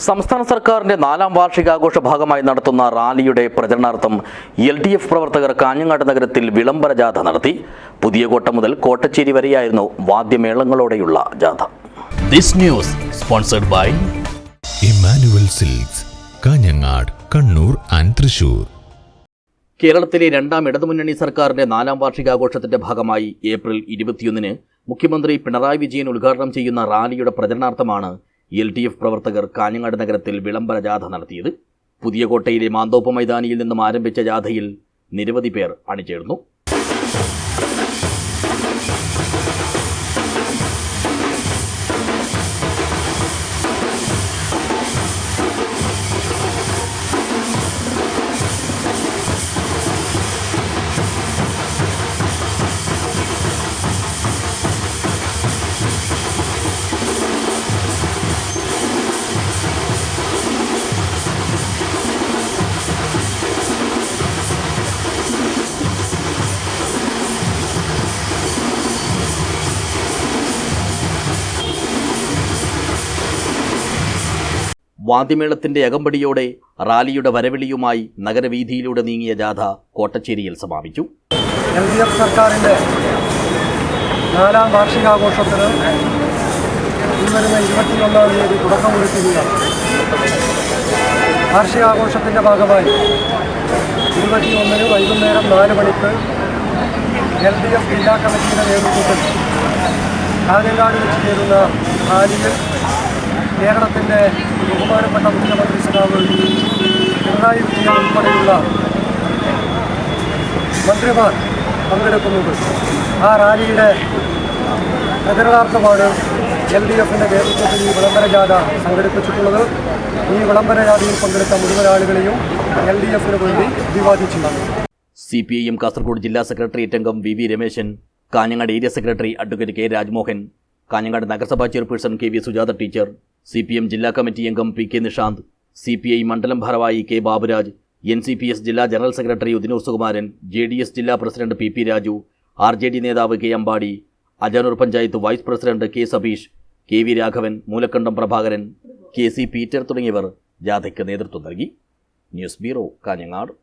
സംസ്ഥാന സർക്കാരിന്റെ 4ാം വാർഷികാഘോഷ ഭാഗമായി നടത്തുന്ന റാലിയുടെ പ്രചരണാർത്ഥം LDF പ്രവർത്തകർ കാഞ്ഞങ്ങാട് നഗരത്തിൽ വിളംബര ജാഥ നടത്തി. പുതിയകോട്ട മുതൽ കോട്ടച്ചേരി വരെയായിരുന്നു വാദ്യമേളങ്ങളോടെയുള്ള ജാഥ. This news sponsored by Immanuel Silks, Kanhangad, Kannur and Thrissur. കേരളത്തിലെ 2ാം ഇടതുമുന്നണി സർക്കാരിന്റെ 4ാം വാർഷികാഘോഷത്തിന്റെ ഭാഗമായി ഏപ്രിൽ 21-ന് മുഖ്യമന്ത്രി പിണറായി വിജയൻ ഉദ്ഘാടനം ചെയ്യുന്ന റാലിയുടെ പ്രചരണാർത്ഥമാണ് LDF പ്രവർത്തകർ കാഞ്ഞങ്ങാട് നഗരത്തിൽ വിളംബര ജാഥ നടത്തിയത്. പുതിയകോട്ടയിലെ മാന്തോപ്പ് മൈതാനിയിൽ നിന്നും ആരംഭിച്ച ജാഥയിൽ നിരവധി പേർ അണിചേർന്നു. വാദ്യമേളത്തിന്റെ അകമ്പടിയോടെ റാലിയുടെ വരവിളിയുമായി നഗരവീഥിയിലൂടെ നീങ്ങിയ ജാഥ കോട്ടച്ചേരിയിൽ സമാപിച്ചു. LDF സർക്കാരിൻ്റെ 4ാം വാർഷികാഘോഷത്തിന് ഇന്നുവരുന്ന 21-ാം തീയതി തുടക്കം കുറിക്കുകയാണ്. വാർഷികാഘോഷത്തിൻ്റെ ഭാഗമായി 21-ന് വൈകുന്നേരം 4 മണിക്ക് LDF ജില്ലാ കമ്മിറ്റിയുടെ നേതൃത്വത്തിൽ കാഞ്ഞങ്ങാട് വെച്ച് ചേരുന്ന റാലിയിൽ കേരളത്തിൻ്റെ ബഹുമാനപ്പെട്ട മുഖ്യമന്ത്രി സഖാവ് പിണറായി വിജയൻ ഉൾപ്പെടെയുള്ള മന്ത്രിമാർ പങ്കെടുക്കുന്നുണ്ട്. ആ റാലിയുടെ പ്രചരണാർത്ഥമാണ് LDFിൻ്റെ നേതൃത്വത്തിൽ ഈ വിളംബര ജാഥ സംഘടിപ്പിച്ചിട്ടുള്ളത്. ഈ വിളംബര ജാഥയിൽ പങ്കെടുത്ത മുഴുവൻ ആളുകളെയും LDFിന് വേണ്ടി അഭിവാദിച്ചിട്ടുണ്ട്. CPIM കാസർഗോഡ് ജില്ലാ സെക്രട്ടേറിയറ്റ് അംഗം VV Rameshan, Kanhangad area secretary advocate K Rajmohan, Kanhangad നഗരസഭാ chairperson KV Sujatha teacher, CPM ജില്ലാ കമ്മിറ്റി അംഗം PK നിഷാന്ത്, CPI മണ്ഡലം ഭാരവാഹി K ബാബുരാജ്, NCPS ജില്ലാ general secretary Udinur Sukumaran, JDS ജില്ലാ പ്രസിഡന്റ് PP രാജു, RJD നേതാവ് K Ambadi, Ajanur panchayat vice president K Sabeesh, KV Raghavan, Moolakkandam Prabhakaran, KC Peter തുടങ്ങിയവർ ജാഥയ്ക്ക് നേതൃത്വം നൽകി. News bureau, Kanhangad.